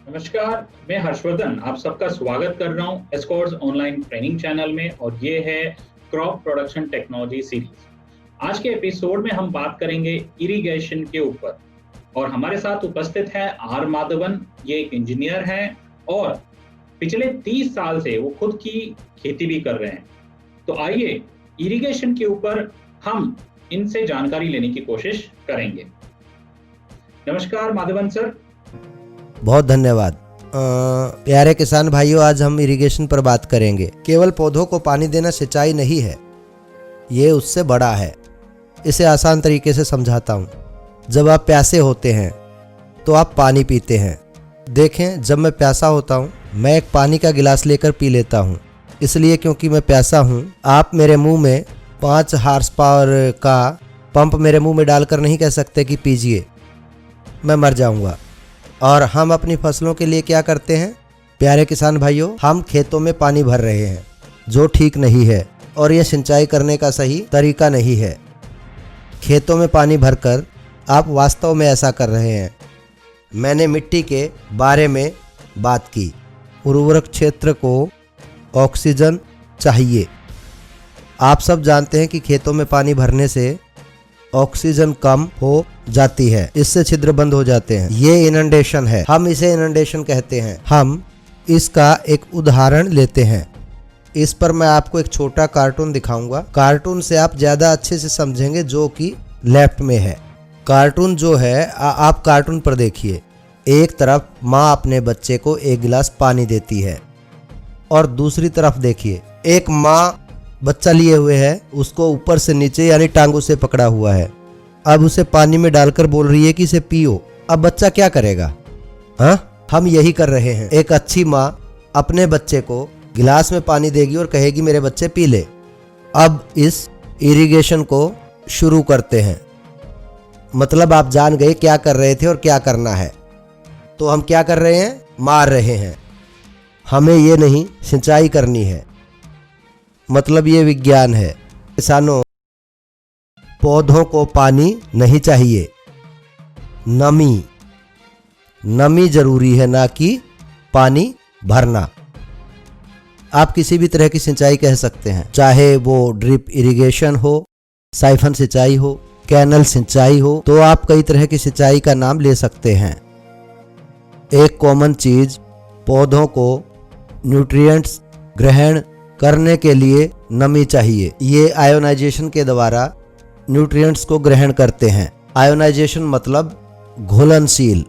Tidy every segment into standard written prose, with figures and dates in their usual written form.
नमस्कार, मैं हर्षवर्धन आप सबका स्वागत कर रहा हूं एस्कॉर्ट्स ऑनलाइन ट्रेनिंग चैनल में और ये है क्रॉप प्रोडक्शन टेक्नोलॉजी सीरीज। आज के एपिसोड में हम बात करेंगे इरिगेशन के ऊपर और हमारे साथ उपस्थित है आर माधवन। ये एक इंजीनियर हैं और पिछले 30 साल से वो खुद की खेती भी कर रहे हैं। तो आइए इरिगेशन के ऊपर हम इनसे जानकारी लेने की कोशिश करेंगे। नमस्कार माधवन सर। बहुत धन्यवाद। प्यारे किसान भाइयों, आज हम इरिगेशन पर बात करेंगे। केवल पौधों को पानी देना सिंचाई नहीं है, ये उससे बड़ा है। इसे आसान तरीके से समझाता हूँ। जब आप प्यासे होते हैं तो आप पानी पीते हैं। देखें, जब मैं प्यासा होता हूँ मैं एक पानी का गिलास लेकर पी लेता हूँ, इसलिए क्योंकि मैं प्यासा हूँ। आप मेरे मुंह में 5 हॉर्स पावर का पंप मेरे मुंह में डालकर नहीं कह सकते कि पीजिए, मैं मर जाऊँगा। और हम अपनी फसलों के लिए क्या करते हैं प्यारे किसान भाइयों? हम खेतों में पानी भर रहे हैं, जो ठीक नहीं है और यह सिंचाई करने का सही तरीका नहीं है। खेतों में पानी भरकर आप वास्तव में ऐसा कर रहे हैं। मैंने मिट्टी के बारे में बात की। उर्वरक क्षेत्र को ऑक्सीजन चाहिए। आप सब जानते हैं कि खेतों में पानी भरने से ऑक्सीजन कम हो जाती है, इससे छिद्र बंद हो जाते हैं। ये इनंडेशन है, हम इसे इनंडेशन कहते हैं। हम इसका एक उदाहरण लेते हैं। इस पर मैं आपको एक छोटा कार्टून दिखाऊंगा। कार्टून से आप ज्यादा अच्छे से समझेंगे, जो कि लेफ्ट में है। कार्टून जो है आप कार्टून पर देखिए। एक तरफ माँ अपने बच्चे को एक गिलास पानी देती है और दूसरी तरफ देखिए, एक माँ बच्चा लिए हुए है, उसको ऊपर से नीचे यानी टांगों से पकड़ा हुआ है। अब उसे पानी में डालकर बोल रही है कि इसे पियो। अब बच्चा क्या करेगा? हाँ, हम यही कर रहे हैं। एक अच्छी माँ अपने बच्चे को गिलास में पानी देगी और कहेगी मेरे बच्चे पी ले। अब इस इरिगेशन को शुरू करते हैं। मतलब आप जान गए क्या कर रहे थे और क्या करना है। तो हम क्या कर रहे हैं? मार रहे हैं। हमें ये नहीं सिंचाई करनी है, मतलब ये विज्ञान है। किसानों, पौधों को पानी नहीं चाहिए, नमी जरूरी है, ना कि पानी भरना। आप किसी भी तरह की सिंचाई कह सकते हैं, चाहे वो ड्रिप इरिगेशन हो, साइफन सिंचाई हो, कैनल सिंचाई हो। तो आप कई तरह की सिंचाई का नाम ले सकते हैं। एक कॉमन चीज, पौधों को न्यूट्रिएंट्स ग्रहण करने के लिए नमी चाहिए। ये आयोनाइजेशन के द्वारा न्यूट्रिएंट्स को ग्रहण करते हैं। आयोनाइजेशन मतलब घुलनशील।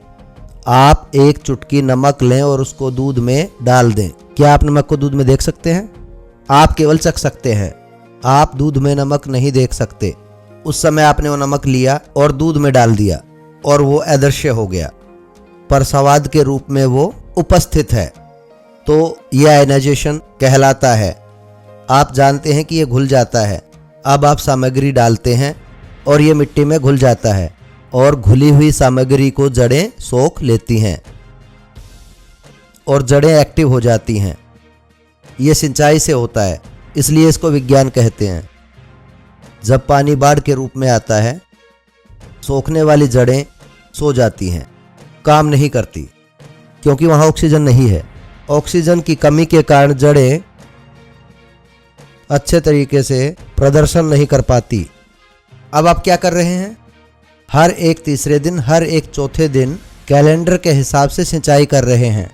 आप एक चुटकी नमक लें और उसको दूध में डाल दें। क्या आप नमक को दूध में देख सकते हैं? आप केवल चख सकते हैं, आप दूध में नमक नहीं देख सकते। उस समय आपने वो नमक लिया और दूध में डाल दिया और वो अदृश्य हो गया, पर स्वाद के रूप में वो उपस्थित है। तो यह आयोनाइजेशन कहलाता है। आप जानते हैं कि ये घुल जाता है। अब आप सामग्री डालते हैं और ये मिट्टी में घुल जाता है और घुली हुई सामग्री को जड़ें सोख लेती हैं और जड़ें एक्टिव हो जाती हैं। ये सिंचाई से होता है, इसलिए इसको विज्ञान कहते हैं। जब पानी बाढ़ के रूप में आता है, सोखने वाली जड़ें सो जाती हैं, काम नहीं करती, क्योंकि वहाँ ऑक्सीजन नहीं है। ऑक्सीजन की कमी के कारण जड़ें अच्छे तरीके से प्रदर्शन नहीं कर पाती। अब आप क्या कर रहे हैं? हर एक तीसरे दिन, हर एक चौथे दिन कैलेंडर के हिसाब से सिंचाई कर रहे हैं,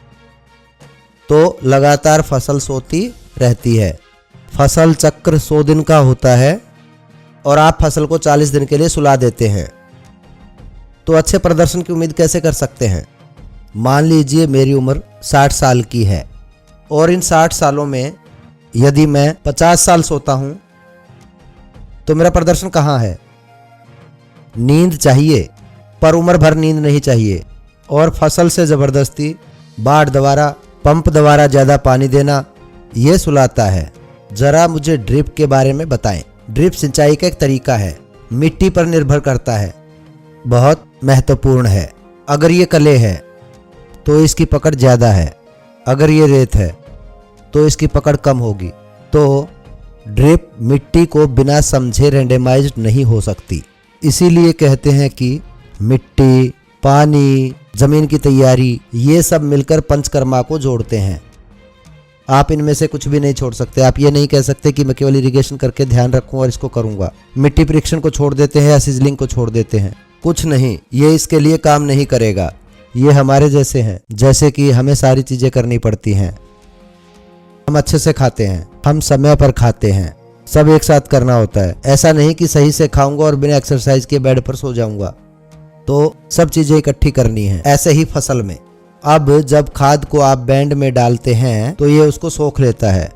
तो लगातार फसल सोती रहती है। फसल चक्र 100 दिन का होता है और आप फसल को 40 दिन के लिए सुला देते हैं, तो अच्छे प्रदर्शन की उम्मीद कैसे कर सकते हैं? मान लीजिए मेरी उम्र 60 साल की है और इन 60 सालों में यदि मैं 50 साल सोता हूं तो मेरा प्रदर्शन कहाँ है? नींद चाहिए, पर उम्र भर नींद नहीं चाहिए। और फसल से जबरदस्ती बाढ़ द्वारा, पंप द्वारा ज़्यादा पानी देना, ये सुलाता है। जरा मुझे ड्रिप के बारे में बताएं। ड्रिप सिंचाई का एक तरीका है, मिट्टी पर निर्भर करता है, बहुत महत्वपूर्ण है। अगर ये कले है तो इसकी पकड़ ज़्यादा है, अगर ये रेत है तो इसकी पकड़ कम होगी। तो ड्रिप मिट्टी को बिना समझे रेंडमाइज्ड नहीं हो सकती। इसीलिए कहते हैं कि मिट्टी, पानी, जमीन की तैयारी, ये सब मिलकर पंचकर्मा को जोड़ते हैं। आप इनमें से कुछ भी नहीं छोड़ सकते। आप ये नहीं कह सकते कि मैं केवल इरिगेशन करके ध्यान रखूं और इसको करूंगा। मिट्टी परीक्षण को छोड़ देते हैं या सिजलिंग को छोड़ देते हैं, कुछ नहीं, ये इसके लिए काम नहीं करेगा। ये हमारे जैसे हैं, जैसे कि हमें सारी चीजें करनी पड़ती हैं। हम अच्छे से खाते हैं, हम समय पर खाते हैं, सब एक साथ करना होता है। ऐसा नहीं कि सही से खाऊंगा और बिना एक्सरसाइज के बेड पर सो जाऊंगा, तो सब चीजें इकट्ठी करनी है। ऐसे ही फसल में अब जब खाद को आप बैंड में डालते हैं तो ये उसको सोख लेता है।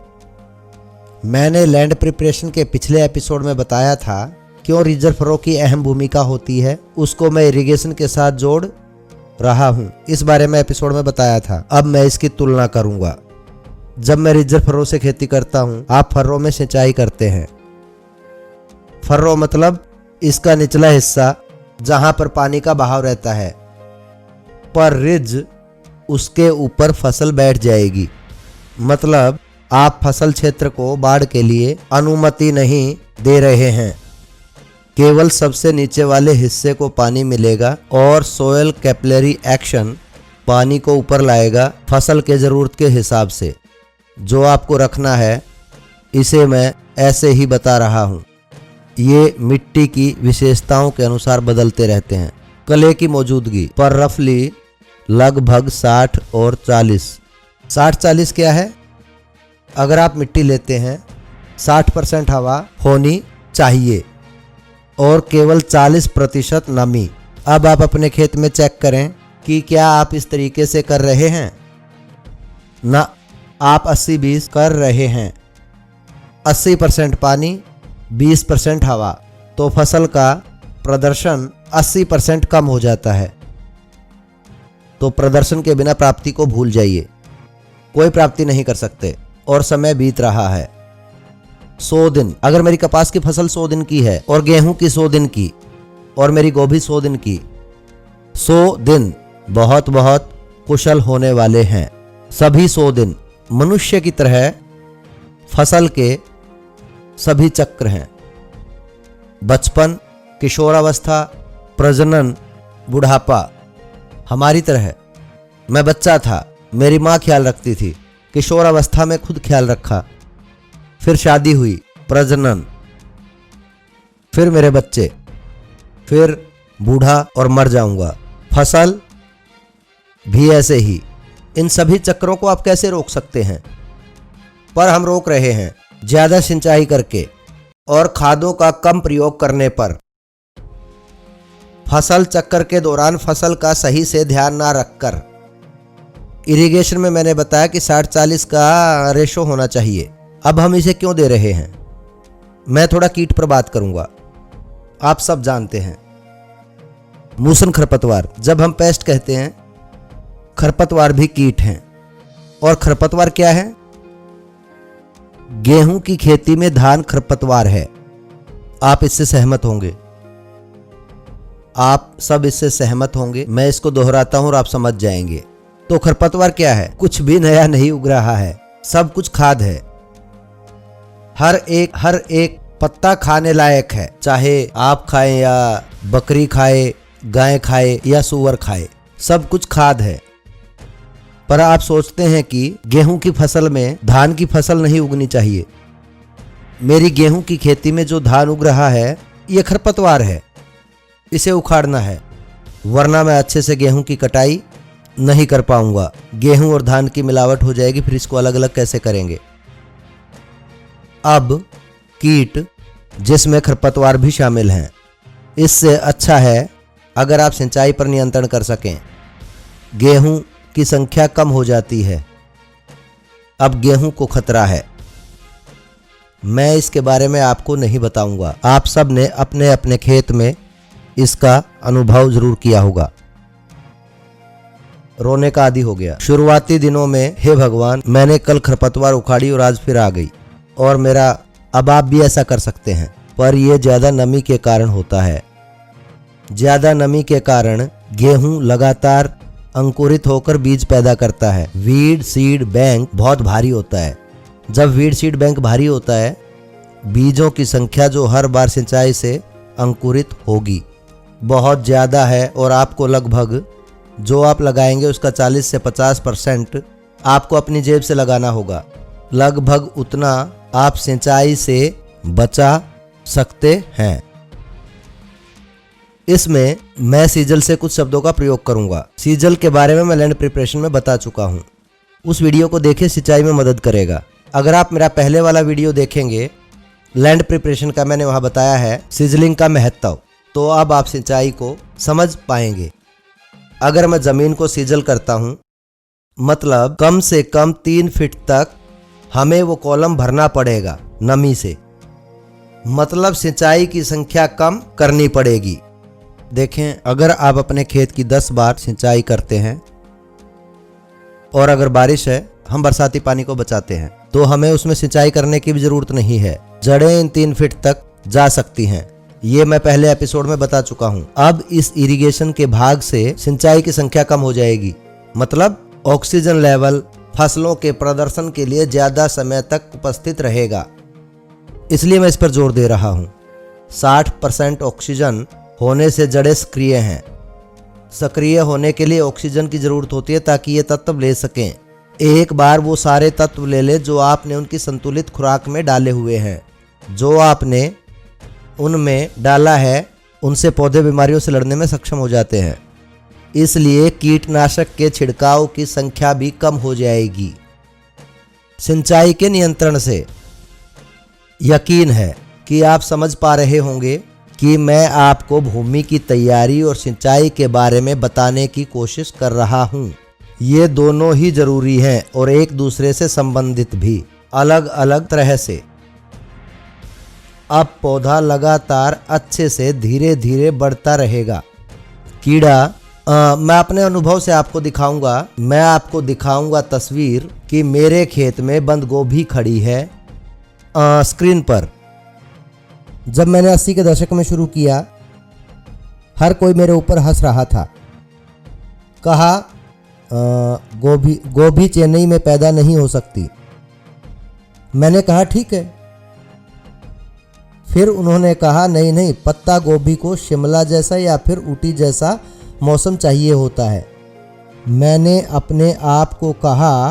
मैंने लैंड प्रिपरेशन के पिछले एपिसोड में बताया था क्यों रिजर्वरों की अहम भूमिका होती है, उसको मैं इरिगेशन के साथ जोड़ रहा हूं। इस बारे में एपिसोड में बताया था। अब मैं इसकी तुलना करूंगा। जब मैं रिजर्वरों से खेती करता हूं, आप फर्रों में सिंचाई करते हैं। फर्रो मतलब इसका निचला हिस्सा जहां पर पानी का बहाव रहता है, पर रिज उसके ऊपर फसल बैठ जाएगी। मतलब आप फसल क्षेत्र को बाढ़ के लिए अनुमति नहीं दे रहे हैं, केवल सबसे नीचे वाले हिस्से को पानी मिलेगा और सोयल कैपिलरी एक्शन पानी को ऊपर लाएगा फसल के ज़रूरत के हिसाब से। जो आपको रखना है इसे मैं ऐसे ही बता रहा हूँ। ये मिट्टी की विशेषताओं के अनुसार बदलते रहते हैं। कले की मौजूदगी पर रफली लगभग 60 और 40। 60-40 क्या है? अगर आप मिट्टी लेते हैं 60% हवा होनी चाहिए और केवल 40% नमी। अब आप अपने खेत में चेक करें कि क्या आप इस तरीके से कर रहे हैं ना, आप 80-20 कर रहे हैं। 80% पानी 20% हवा, तो फसल का प्रदर्शन 80% कम हो जाता है। तो प्रदर्शन के बिना प्राप्ति को भूल जाइए, कोई प्राप्ति नहीं कर सकते। और समय बीत रहा है 100 दिन। अगर मेरी कपास की फसल 100 दिन की है और गेहूं की 100 दिन की और मेरी गोभी 100 दिन की, 100 दिन बहुत बहुत कुशल होने वाले हैं। सभी 100 दिन मनुष्य की तरह फसल के सभी चक्र हैं। बचपन, किशोरावस्था, प्रजनन, बुढ़ापा हमारी तरह। मैं बच्चा था, मेरी माँ ख्याल रखती थी, किशोरावस्था में खुद ख्याल रखा, फिर शादी हुई, प्रजनन, फिर मेरे बच्चे, फिर बूढ़ा और मर जाऊंगा। फसल भी ऐसे ही। इन सभी चक्रों को आप कैसे रोक सकते हैं? पर हम रोक रहे हैं ज्यादा सिंचाई करके और खादों का कम प्रयोग करने पर। फसल चक्र के दौरान फसल का सही से ध्यान ना रखकर। इरिगेशन में मैंने बताया कि 60-40 का रेशो होना चाहिए। अब हम इसे क्यों दे रहे हैं? मैं थोड़ा कीट पर बात करूंगा। आप सब जानते हैं मूसन खरपतवार। जब हम पेस्ट कहते हैं, खरपतवार भी कीट हैं। और खरपतवार क्या है? गेहूं की खेती में धान खरपतवार है। आप इससे सहमत होंगे, आप सब इससे सहमत होंगे। मैं इसको दोहराता हूं और आप समझ जाएंगे। तो खरपतवार क्या है? कुछ भी नया नहीं उग रहा है, सब कुछ खाद है। हर एक पत्ता खाने लायक है, चाहे आप खाएं या बकरी खाए, गाय खाए या सूअर खाए, सब कुछ खाद है। पर आप सोचते हैं कि गेहूं की फसल में धान की फसल नहीं उगनी चाहिए। मेरी गेहूं की खेती में जो धान उग रहा है ये खरपतवार है, इसे उखाड़ना है, वरना मैं अच्छे से गेहूं की कटाई नहीं कर पाऊंगा। गेहूं और धान की मिलावट हो जाएगी, फिर इसको अलग अलग कैसे करेंगे? अब कीट जिसमें खरपतवार भी शामिल हैं, इससे अच्छा है अगर आप सिंचाई पर नियंत्रण कर सकें। गेहूं की संख्या कम हो जाती है। अब गेहूं को खतरा है। मैं इसके बारे में आपको नहीं बताऊंगा। आप सब ने अपने अपने खेत में इसका अनुभव जरूर किया होगा। रोने का आदी हो गया। शुरुआती दिनों में हे भगवान, मैंने कल खरपतवार उखाड़ी और आज फिर आ गई और मेरा। अब आप भी ऐसा कर सकते हैं, पर यह ज्यादा नमी के कारण होता है। ज्यादा नमी के कारण गेहूं लगातार अंकुरित होकर बीज पैदा करता है। वीड सीड बैंक बहुत भारी होता है। जब वीड सीड बैंक भारी होता है, बीजों की संख्या जो हर बार सिंचाई से अंकुरित होगी बहुत ज़्यादा है और आपको लगभग जो आप लगाएंगे उसका 40 से 50% आपको अपनी जेब से लगाना होगा। लगभग उतना आप सिंचाई से बचा सकते हैं। इसमें मैं सीजल से कुछ शब्दों का प्रयोग करूंगा। सीजल के बारे में मैं लैंड प्रिपरेशन में बता चुका हूं। उस वीडियो को देखें, सिंचाई में मदद करेगा। अगर आप मेरा पहले वाला वीडियो देखेंगे लैंड प्रिपरेशन का, मैंने वहां बताया है सीजलिंग का महत्व, तो अब आप सिंचाई को समझ पाएंगे। अगर मैं ज़मीन को सीजल करता हूं, मतलब कम से कम 3 फीट तक हमें वो कॉलम भरना पड़ेगा नमी से, मतलब सिंचाई की संख्या कम करनी पड़ेगी। देखें, अगर आप अपने खेत की 10 बार सिंचाई करते हैं और अगर बारिश है, हम बरसाती पानी को बचाते हैं, तो हमें उसमें सिंचाई करने की भी जरूरत नहीं है। जड़ें इन 3 फीट तक जा सकती हैं। ये मैं पहले एपिसोड में बता चुका हूं। अब इस इरिगेशन के भाग से सिंचाई की संख्या कम हो जाएगी, मतलब ऑक्सीजन लेवल फसलों के प्रदर्शन के लिए ज्यादा समय तक उपस्थित रहेगा। इसलिए मैं इस पर जोर दे रहा हूं। 60% ऑक्सीजन होने से जड़ें सक्रिय हैं। सक्रिय होने के लिए ऑक्सीजन की जरूरत होती है ताकि ये तत्व ले सकें। एक बार वो सारे तत्व ले ले जो आपने उनकी संतुलित खुराक में डाले हुए हैं, जो आपने उनमें डाला है, उनसे पौधे बीमारियों से लड़ने में सक्षम हो जाते हैं। इसलिए कीटनाशक के छिड़काव की संख्या भी कम हो जाएगी। सिंचाई के नियंत्रण से यकीन है कि आप समझ पा रहे होंगे कि मैं आपको भूमि की तैयारी और सिंचाई के बारे में बताने की कोशिश कर रहा हूँ। ये दोनों ही जरूरी हैं और एक दूसरे से संबंधित भी, अलग अलग तरह से। अब पौधा लगातार अच्छे से धीरे धीरे बढ़ता रहेगा। कीड़ा मैं अपने अनुभव से आपको दिखाऊंगा। मैं आपको दिखाऊंगा तस्वीर कि मेरे खेत में बंद गोभी खड़ी है स्क्रीन पर। जब मैंने 80 के दशक में शुरू किया, हर कोई मेरे ऊपर हंस रहा था। कहा गोभी चेन्नई में पैदा नहीं हो सकती। मैंने कहा ठीक है। फिर उन्होंने कहा नहीं, पत्ता गोभी को शिमला जैसा या फिर ऊटी जैसा मौसम चाहिए होता है। मैंने अपने आप को कहा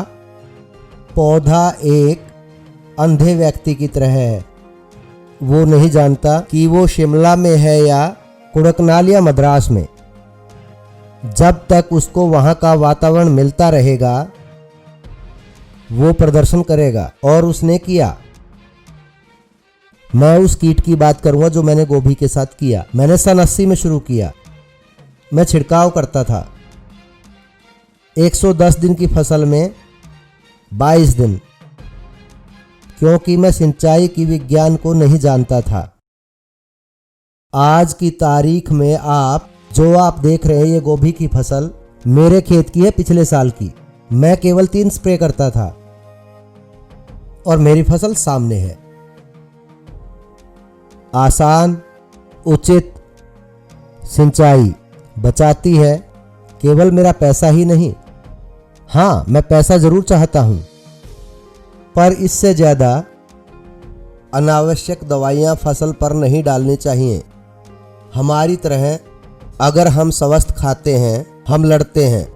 पौधा एक अंधे व्यक्ति की तरह है। वो नहीं जानता कि वो शिमला में है या कुड़कनाल या मद्रास में। जब तक उसको वहाँ का वातावरण मिलता रहेगा वो प्रदर्शन करेगा, और उसने किया। मैं उस कीट की बात करूंगा जो मैंने गोभी के साथ किया। मैंने सन 80 में शुरू किया। मैं छिड़काव करता था। 110 दिन की फसल में 22 दिन, क्योंकि मैं सिंचाई की विज्ञान को नहीं जानता था। आज की तारीख में आप देख रहे हैं ये गोभी की फसल मेरे खेत की है, पिछले साल की। मैं केवल 3 स्प्रे करता था और मेरी फसल सामने है। आसान, उचित सिंचाई बचाती है केवल मेरा पैसा ही नहीं। हाँ, मैं पैसा जरूर चाहता हूं, पर इससे ज़्यादा अनावश्यक दवाइयाँ फसल पर नहीं डालनी चाहिए। हमारी तरह अगर हम स्वस्थ खाते हैं, हम लड़ते हैं,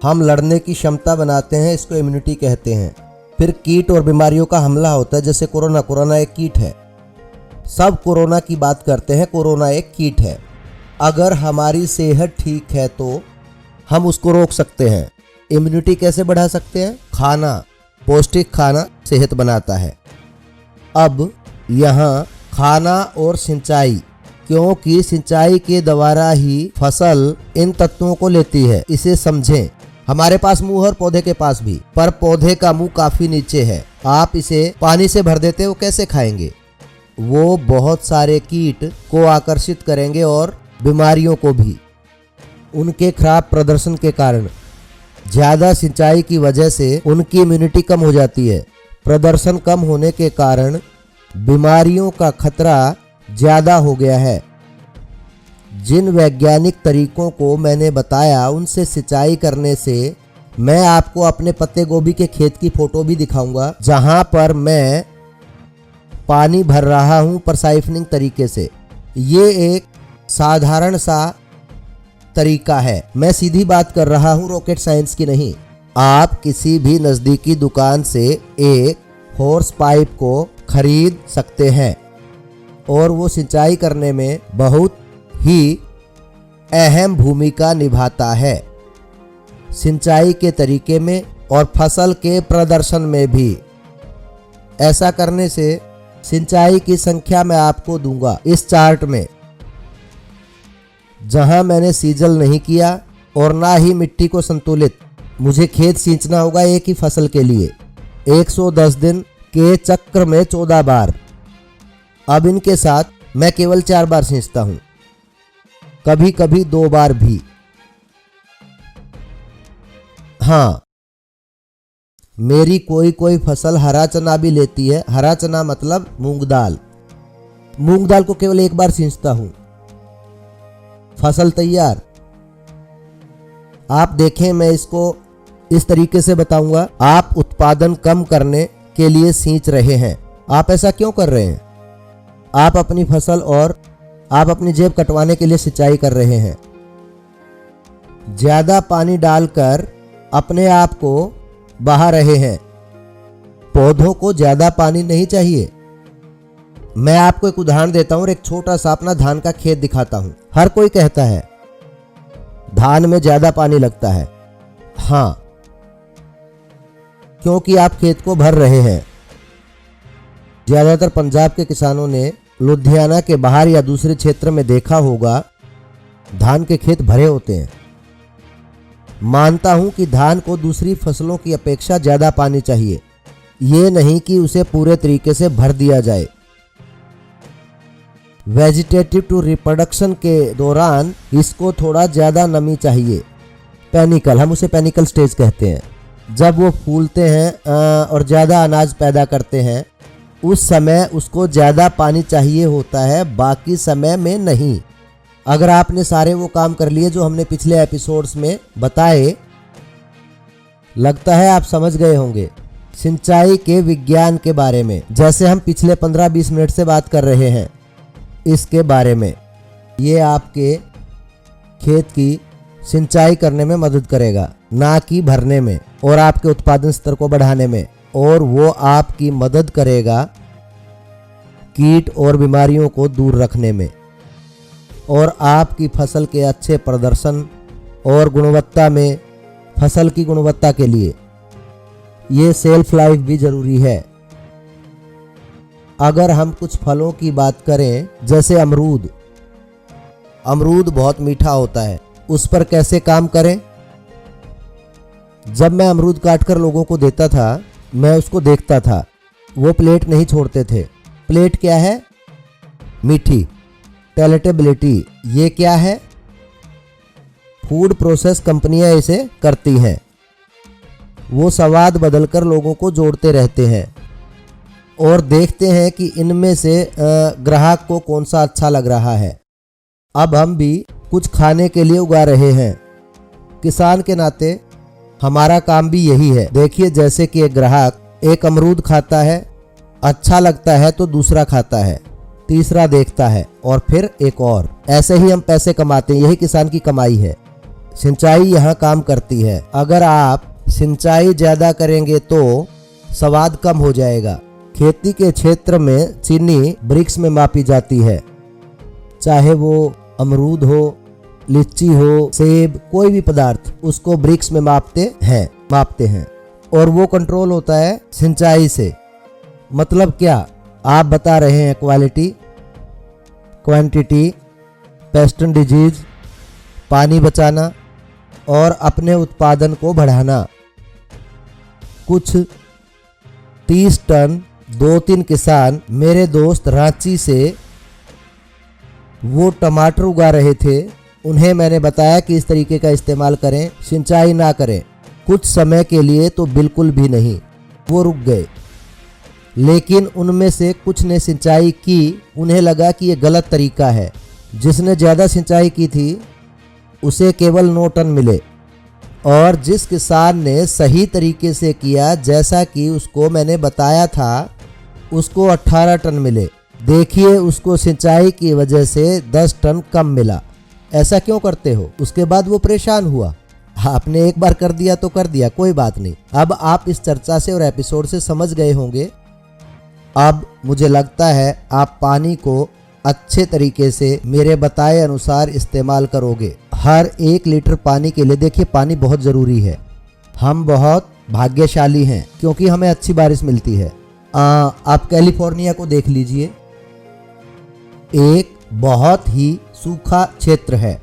हम लड़ने की क्षमता बनाते हैं, इसको इम्यूनिटी कहते हैं। फिर कीट और बीमारियों का हमला होता है, जैसे कोरोना एक कीट है। सब कोरोना की बात करते हैं, कोरोना एक कीट है। अगर हमारी सेहत ठीक है तो हम उसको रोक सकते हैं। इम्यूनिटी कैसे बढ़ा सकते हैं? खाना, पौष्टिक खाना सेहत बनाता है। अब यहाँ खाना और सिंचाई, क्योंकि सिंचाई के द्वारा ही फसल इन तत्वों को लेती है, इसे समझें। हमारे पास मुंह और पौधे के पास भी, पर पौधे का मुंह काफी नीचे है। आप इसे पानी से भर देते हो, कैसे खाएंगे? वो बहुत सारे कीट को आकर्षित करेंगे और बीमारियों को भी। उनके खराब प्रदर्शन के कारण, ज़्यादा सिंचाई की वजह से उनकी इम्यूनिटी कम हो जाती है। प्रदर्शन कम होने के कारण बीमारियों का खतरा ज़्यादा हो गया है। जिन वैज्ञानिक तरीकों को मैंने बताया उनसे सिंचाई करने से, मैं आपको अपने पत्ते गोभी के खेत की फोटो भी दिखाऊंगा, जहां पर मैं पानी भर रहा हूं पर साइफनिंग तरीके से। ये एक साधारण सा तरीका है। मैं सीधी बात कर रहा हूँ, रॉकेट साइंस की नहीं। आप किसी भी नज़दीकी दुकान से एक हॉर्स पाइप को खरीद सकते हैं और वो सिंचाई करने में बहुत ही अहम भूमिका निभाता है, सिंचाई के तरीके में और फसल के प्रदर्शन में भी। ऐसा करने से सिंचाई की संख्या मैं आपको दूंगा इस चार्ट में। जहां मैंने सीजल नहीं किया और ना ही मिट्टी को संतुलित, मुझे खेत सींचना होगा एक ही फसल के लिए 110 दिन के चक्र में 14 बार। अब इनके साथ मैं केवल 4 बार सींचता हूं, कभी कभी 2 बार भी। हाँ, मेरी कोई फसल हरा चना भी लेती है। हरा चना मतलब मूंग दाल। मूंग दाल को केवल 1 बार सींचता हूं, फसल तैयार। आप देखें, मैं इसको इस तरीके से बताऊंगा। आप उत्पादन कम करने के लिए सींच रहे हैं। आप ऐसा क्यों कर रहे हैं? आप अपनी फसल और आप अपनी जेब कटवाने के लिए सिंचाई कर रहे हैं। ज्यादा पानी डालकर अपने आप को बहा रहे हैं। पौधों को ज्यादा पानी नहीं चाहिए। मैं आपको एक उदाहरण देता हूं और एक छोटा सा अपना धान का खेत दिखाता हूं। हर कोई कहता है धान में ज्यादा पानी लगता है। हाँ, क्योंकि आप खेत को भर रहे हैं। ज्यादातर पंजाब के किसानों ने लुधियाना के बाहर या दूसरे क्षेत्र में देखा होगा, धान के खेत भरे होते हैं। मानता हूं कि धान को दूसरी फसलों की अपेक्षा ज्यादा पानी चाहिए, ये नहीं कि उसे पूरे तरीके से भर दिया जाए। वेजिटेटिव टू रिप्रोडक्शन के दौरान इसको थोड़ा ज्यादा नमी चाहिए। पेनिकल, हम उसे पेनिकल स्टेज कहते हैं। जब वो फूलते हैं और ज्यादा अनाज पैदा करते हैं, उस समय उसको ज्यादा पानी चाहिए होता है, बाकी समय में नहीं। अगर आपने सारे वो काम कर लिए जो हमने पिछले एपिसोड्स में बताए, लगता है आप समझ गए होंगे सिंचाई के विज्ञान के बारे में। जैसे हम पिछले 15-20 मिनट से बात कर रहे हैं इसके बारे में। ये आपके खेत की सिंचाई करने में मदद करेगा, ना कि भरने में, और आपके उत्पादन स्तर को बढ़ाने में। और वो आपकी मदद करेगा कीट और बीमारियों को दूर रखने में, और आपकी फसल के अच्छे प्रदर्शन और गुणवत्ता में, फसल की गुणवत्ता के लिए ये सेल्फ लाइफ भी जरूरी है। अगर हम कुछ फलों की बात करें, जैसे अमरूद बहुत मीठा होता है, उस पर कैसे काम करें? जब मैं अमरूद काटकर लोगों को देता था, मैं उसको देखता था, वो प्लेट नहीं छोड़ते थे। प्लेट क्या है? मीठी, पैलेटेबिलिटी। ये क्या है? फूड प्रोसेस कंपनियां इसे करती हैं। वो स्वाद बदलकर लोगों को जोड़ते रहते हैं और देखते हैं कि इनमें से ग्राहक को कौन सा अच्छा लग रहा है। अब हम भी कुछ खाने के लिए उगा रहे हैं। किसान के नाते हमारा काम भी यही है। देखिए, जैसे कि एक ग्राहक एक अमरूद खाता है, अच्छा लगता है तो दूसरा खाता है, तीसरा देखता है और फिर एक और। ऐसे ही हम पैसे कमाते हैं। यही किसान की कमाई है। सिंचाई यहाँ काम करती है। अगर आप सिंचाई ज्यादा करेंगे तो स्वाद कम हो जाएगा। खेती के क्षेत्र में चीनी ब्रिक्स में मापी जाती है। चाहे वो अमरूद हो, लीची हो, सेब, कोई भी पदार्थ, उसको ब्रिक्स में मापते हैं और वो कंट्रोल होता है सिंचाई से। मतलब क्या? आप बता रहे हैं quality, quantity, paste and disease, पानी बचाना और अपने उत्पादन को बढ़ाना। कुछ 30 टन 2-3 किसान, मेरे दोस्त रांची से, वो टमाटर उगा रहे थे। उन्हें मैंने बताया कि इस तरीके का इस्तेमाल करें, सिंचाई ना करें। कुछ समय के लिए तो बिल्कुल भी नहीं, वो रुक गए। लेकिन उनमें से कुछ ने सिंचाई की। उन्हें लगा कि ये गलत तरीका है। जिसने ज़्यादा सिंचाई की थी उसे केवल 9 टन मिले, और जिस किसान ने सही तरीके से किया, जैसा कि उसको मैंने बताया था, उसको 18 टन मिले। देखिए, उसको सिंचाई की वजह से 10 टन कम मिला। ऐसा क्यों करते हो? उसके बाद वो परेशान हुआ। आपने एक बार कर दिया तो कर दिया, कोई बात नहीं। अब आप इस चर्चा से और एपिसोड से समझ गए होंगे। अब मुझे लगता है आप पानी को अच्छे तरीके से मेरे बताए अनुसार इस्तेमाल करोगे। हर 1 लीटर पानी के लिए, देखिए पानी बहुत ज़रूरी है। हम बहुत भाग्यशाली हैं क्योंकि हमें अच्छी बारिश मिलती है। आप कैलिफोर्निया को देख लीजिए, एक बहुत ही सूखा क्षेत्र है,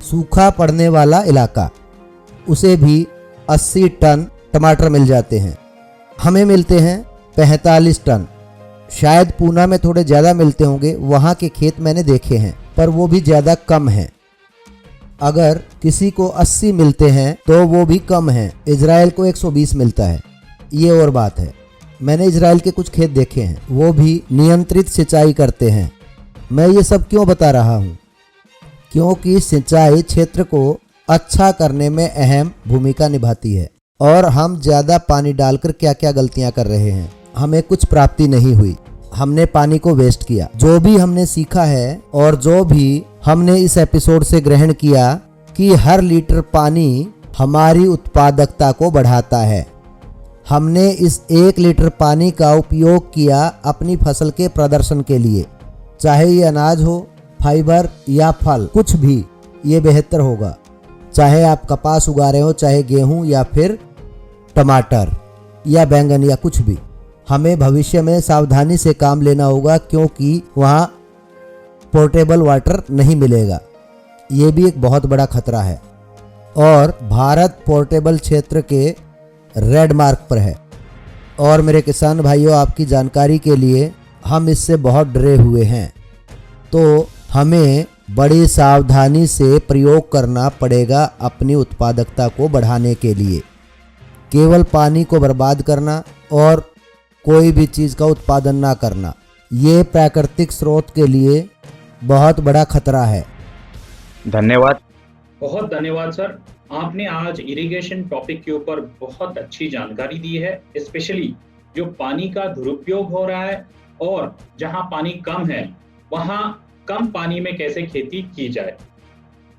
सूखा पड़ने वाला इलाका। उसे भी 80 टन टमाटर मिल जाते हैं। हमें मिलते हैं 45 टन। शायद पूना में थोड़े ज़्यादा मिलते होंगे, वहाँ के खेत मैंने देखे हैं, पर वो भी ज़्यादा कम हैं। अगर किसी को 80 मिलते हैं तो वो भी कम हैं। इजराइल को 120 मिलता है, ये और बात है। मैंने इजराइल के कुछ खेत देखे हैं, वो भी नियंत्रित सिंचाई करते हैं। मैं ये सब क्यों बता रहा हूँ? क्योंकि सिंचाई क्षेत्र को अच्छा करने में अहम भूमिका निभाती है। और हम ज़्यादा पानी डालकर क्या क्या गलतियाँ कर रहे हैं। हमें कुछ प्राप्ति नहीं हुई, हमने पानी को वेस्ट किया। जो भी हमने सीखा है और जो भी हमने इस एपिसोड से ग्रहण किया कि हर लीटर पानी हमारी उत्पादकता को बढ़ाता है। हमने इस 1 लीटर पानी का उपयोग किया अपनी फसल के प्रदर्शन के लिए, चाहे ये अनाज हो, फाइबर या फल, कुछ भी ये बेहतर होगा। चाहे आप कपास उगा रहे हो, चाहे गेहूं या फिर टमाटर या बैंगन या कुछ भी। हमें भविष्य में सावधानी से काम लेना होगा क्योंकि वहाँ पोर्टेबल वाटर नहीं मिलेगा। ये भी एक बहुत बड़ा खतरा है और भारत पोर्टेबल क्षेत्र के रेड मार्क पर है। और मेरे किसान भाइयों, आपकी जानकारी के लिए हम इससे बहुत डरे हुए हैं, तो हमें बड़ी सावधानी से प्रयोग करना पड़ेगा अपनी उत्पादकता को बढ़ाने के लिए। केवल पानी को बर्बाद करना और कोई भी चीज़ का उत्पादन ना करना, ये प्राकृतिक स्रोत के लिए बहुत बड़ा खतरा है। धन्यवाद। बहुत धन्यवाद सर। आपने आज इरिगेशन टॉपिक के ऊपर बहुत अच्छी जानकारी दी है, स्पेशली जो पानी का दुरुपयोग हो रहा है और जहां पानी कम है वहां कम पानी में कैसे खेती की जाए।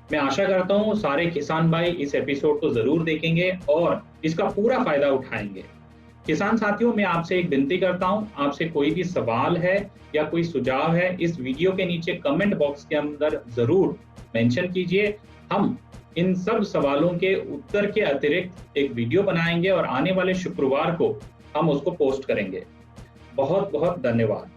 मैं आशा करता हूं सारे किसान भाई इस एपिसोड को जरूर देखेंगे और इसका पूरा फायदा उठाएंगे। किसान साथियों, मैं आपसे एक विनती करता हूं, आपसे कोई भी सवाल है या कोई सुझाव है, इस वीडियो के नीचे कमेंट बॉक्स के अंदर जरूर मेंशन कीजिए। हम इन सब सवालों के उत्तर के अतिरिक्त एक वीडियो बनाएंगे और आने वाले शुक्रवार को हम उसको पोस्ट करेंगे। बहुत बहुत धन्यवाद।